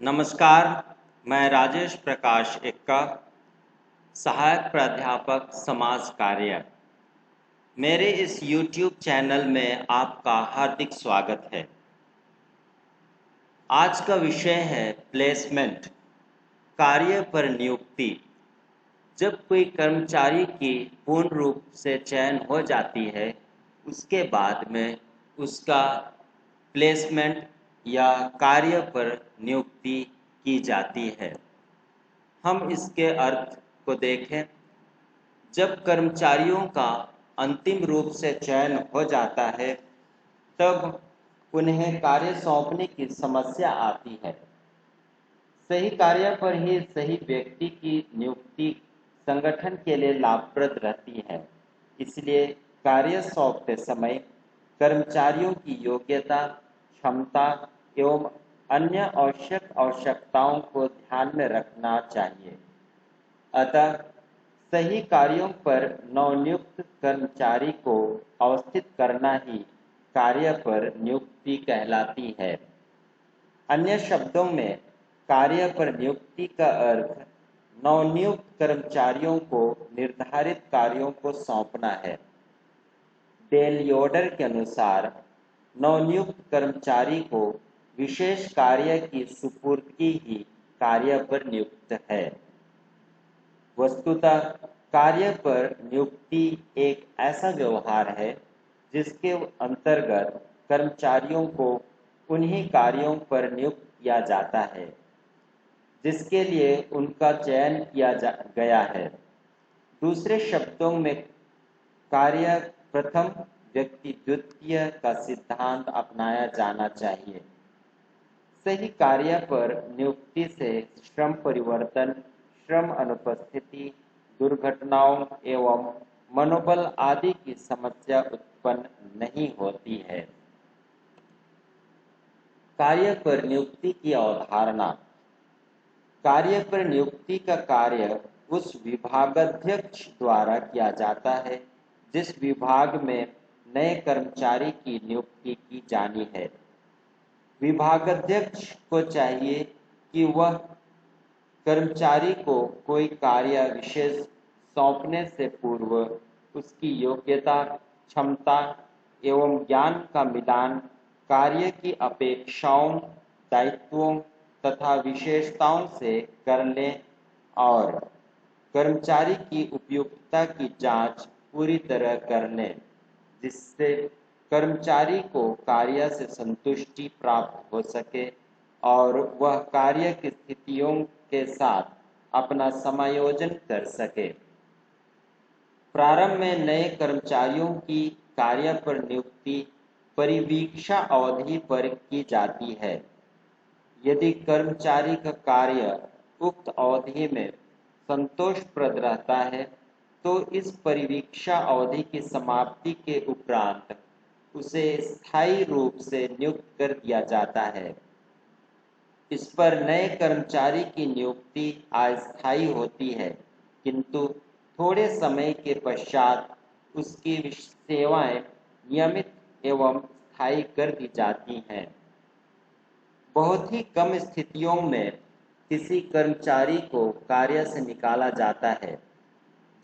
नमस्कार, मैं राजेश प्रकाश एक्का, सहायक प्राध्यापक समाज कार्य। मेरे इस YouTube चैनल में आपका हार्दिक स्वागत है। आज का विषय है प्लेसमेंट, कार्य पर नियुक्ति। जब कोई कर्मचारी की पूर्ण रूप से चयन हो जाती है, उसके बाद में उसका प्लेसमेंट या कार्य पर नियुक्ति की जाती है। हम इसके अर्थ को देखें। जब कर्मचारियों का अंतिम रूप से चयन हो जाता है, तब उन्हें कार्य सौंपने की समस्या आती है। सही कार्य पर ही सही व्यक्ति की नियुक्ति संगठन के लिए लाभप्रद रहती है। इसलिए कार्य सौंपते समय कर्मचारियों की योग्यता, क्षमता एवं अन्य आवश्यकताओं को ध्यान में रखना चाहिए। अतः सही कार्यों पर नवनियुक्त कर्मचारी को अवस्थित करना ही कार्य पर नियुक्ति कहलाती है। अन्य शब्दों में कार्य पर नियुक्ति का अर्थ नवनियुक्त कर्मचारियों को निर्धारित कार्यों को सौंपना है। डेल योडर के अनुसार नवनियुक्त कर्मचारी को विशेष कार्य की सुपुर्दगी ही कार्य पर नियुक्त है। वस्तुतः कार्य पर नियुक्ति एक ऐसा व्यवहार है जिसके अंतर्गत कर्मचारियों को उन्हीं कार्यों पर नियुक्त किया जाता है जिसके लिए उनका चयन किया गया है। दूसरे शब्दों में कार्य प्रथम व्यक्ति द्वितीय का सिद्धांत अपनाया जाना चाहिए। सही कार्य पर नियुक्ति से श्रम परिवर्तन, श्रम अनुपस्थिति, दुर्घटनाओं एवं मनोबल आदि की समस्या उत्पन्न नहीं होती है। कार्य पर नियुक्ति की अवधारणा। कार्य पर नियुक्ति का कार्य उस विभागाध्यक्ष द्वारा किया जाता है जिस विभाग में नए कर्मचारी की नियुक्ति की जानी है। विभागाध्यक्ष को चाहिए कि वह कर्मचारी को कोई कार्य विशेष सौंपने से पूर्व उसकी योग्यता, क्षमता एवं ज्ञान का मिलान कार्य की अपेक्षाओं, दायित्वों तथा विशेषताओं से कर लें और कर्मचारी की उपयुक्तता की जांच पूरी तरह कर लें, जिससे कर्मचारी को कार्य से संतुष्टि प्राप्त हो सके और वह कार्य की स्थितियों के साथ अपना समायोजन कर सके। प्रारंभ में नए कर्मचारियों की कार्य पर नियुक्ति परिवीक्षा अवधि पर की जाती है। यदि कर्मचारी का कार्य उक्त अवधि में संतोषप्रद रहता है, तो इस परिवीक्षा अवधि की समाप्ति के उपरांत उसे स्थायी रूप से नियुक्त कर दिया जाता है। इस पर नए कर्मचारी की नियुक्ति अस्थायी होती है, किंतु थोड़े समय के पश्चात उसकी सेवाएं नियमित एवं स्थायी कर दी जाती हैं। बहुत ही कम स्थितियों में किसी कर्मचारी को कार्य से निकाला जाता है,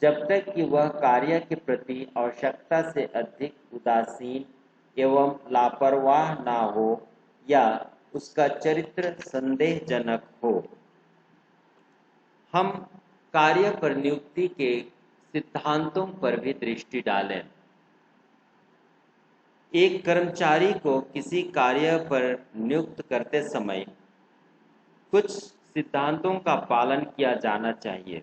जब तक कि वह कार्य के प्रति आवश्यकता से अधिक उदासीन एवं लापरवाह ना हो या उसका चरित्र संदेहजनक हो। हम कार्य पर नियुक्ति के सिद्धांतों पर भी दृष्टि डालें। एक कर्मचारी को किसी कार्य पर नियुक्त करते समय कुछ सिद्धांतों का पालन किया जाना चाहिए।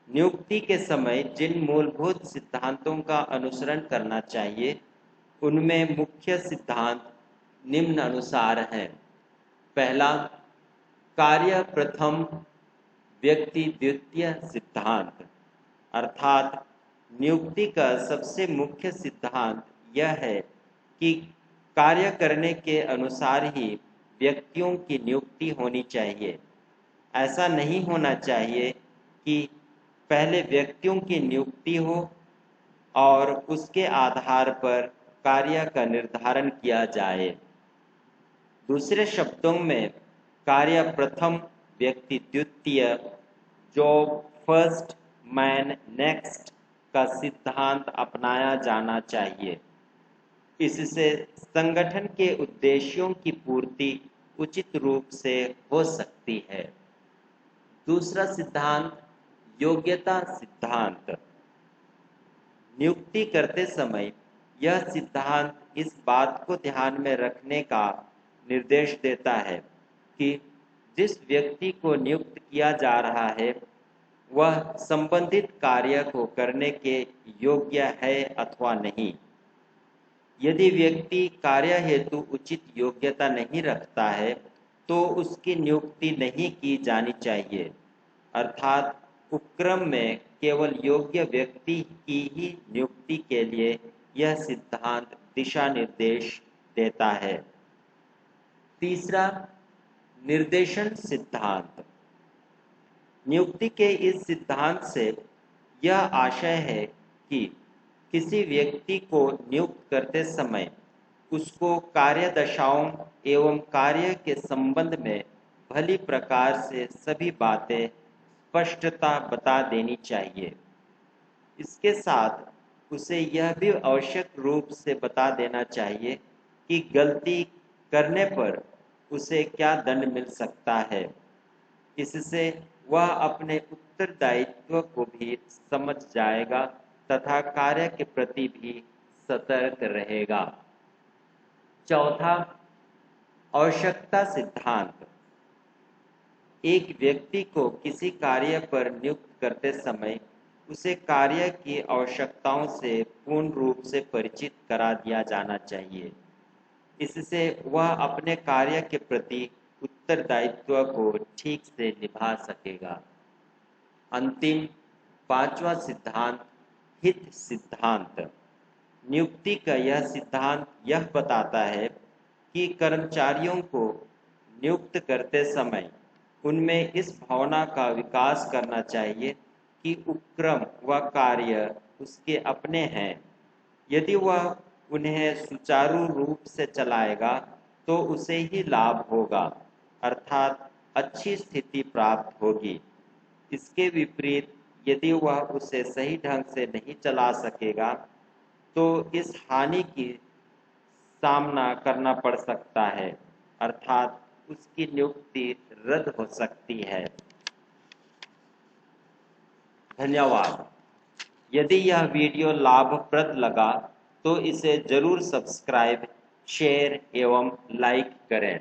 नियुक्ति के समय जिन मूलभूत सिद्धांतों का अनुसरण करना चाहिए, उनमें मुख्य सिद्धांत निम्न अनुसार हैं। पहला, कार्य प्रथम व्यक्ति द्वितीय सिद्धांत, अर्थात नियुक्ति का सबसे मुख्य सिद्धांत यह है कि कार्य करने के अनुसार ही व्यक्तियों की नियुक्ति होनी चाहिए। ऐसा नहीं होना चाहिए कि पहले व्यक्तियों की नियुक्ति हो और उसके आधार पर कार्य का निर्धारण किया जाए। दूसरे शब्दों में कार्य प्रथम, व्यक्ति द्वितीय, जॉब फर्स्ट, मैन नेक्स्ट का सिद्धांत अपनाया जाना चाहिए। इससे संगठन के उद्देश्यों की पूर्ति उचित रूप से हो सकती है। दूसरा सिद्धांत, योग्यता सिद्धांत। नियुक्ति करते समय यह सिद्धांत इस बात को ध्यान में रखने का निर्देश देता है कि जिस व्यक्ति को नियुक्त किया जा रहा है वह संबंधित कार्य को करने के योग्य है अथवा नहीं। यदि व्यक्ति कार्य हेतु उचित योग्यता नहीं रखता है तो उसकी नियुक्ति नहीं की जानी चाहिए। अर्थात उपक्रम में केवल योग्य व्यक्ति की ही नियुक्ति के लिए यह सिद्धांत दिशा निर्देश देता है। तीसरा, निर्देशन सिद्धांत। नियुक्ति के इस सिद्धांत से यह आशय है कि किसी व्यक्ति को नियुक्त करते समय उसको कार्य दशाओं एवं कार्य के संबंध में भली प्रकार से सभी बातें स्पष्टता बता देनी चाहिए। इसके साथ उसे यह भी आवश्यक रूप से बता देना चाहिए कि गलती करने पर उसे क्या दंड मिल सकता है। इससे वह अपने उत्तरदायित्व को भी समझ जाएगा तथा कार्य के प्रति भी सतर्क रहेगा। चौथा, आवश्यकता सिद्धांत। एक व्यक्ति को किसी कार्य पर नियुक्त करते समय उसे कार्य की आवश्यकताओं से पूर्ण रूप से परिचित करा दिया जाना चाहिए। इससे वह अपने कार्य के प्रति उत्तरदायित्व को ठीक से निभा सकेगा। अंतिम, पांचवा सिद्धांत, हित सिद्धांत। नियुक्ति का यह सिद्धांत यह बताता है कि कर्मचारियों को नियुक्त करते समय उनमें इस भावना का विकास करना चाहिए कि उपक्रम व कार्य उसके अपने हैं। यदि वह उन्हें सुचारू रूप से चलाएगा तो उसे ही लाभ होगा, अर्थात अच्छी स्थिति प्राप्त होगी। इसके विपरीत यदि वह उसे सही ढंग से नहीं चला सकेगा तो इस हानि की सामना करना पड़ सकता है, अर्थात उसकी नियुक्ति रद्द हो सकती है। धन्यवाद। यदि यह वीडियो लाभप्रद लगा तो इसे जरूर सब्सक्राइब, शेयर एवं लाइक करें।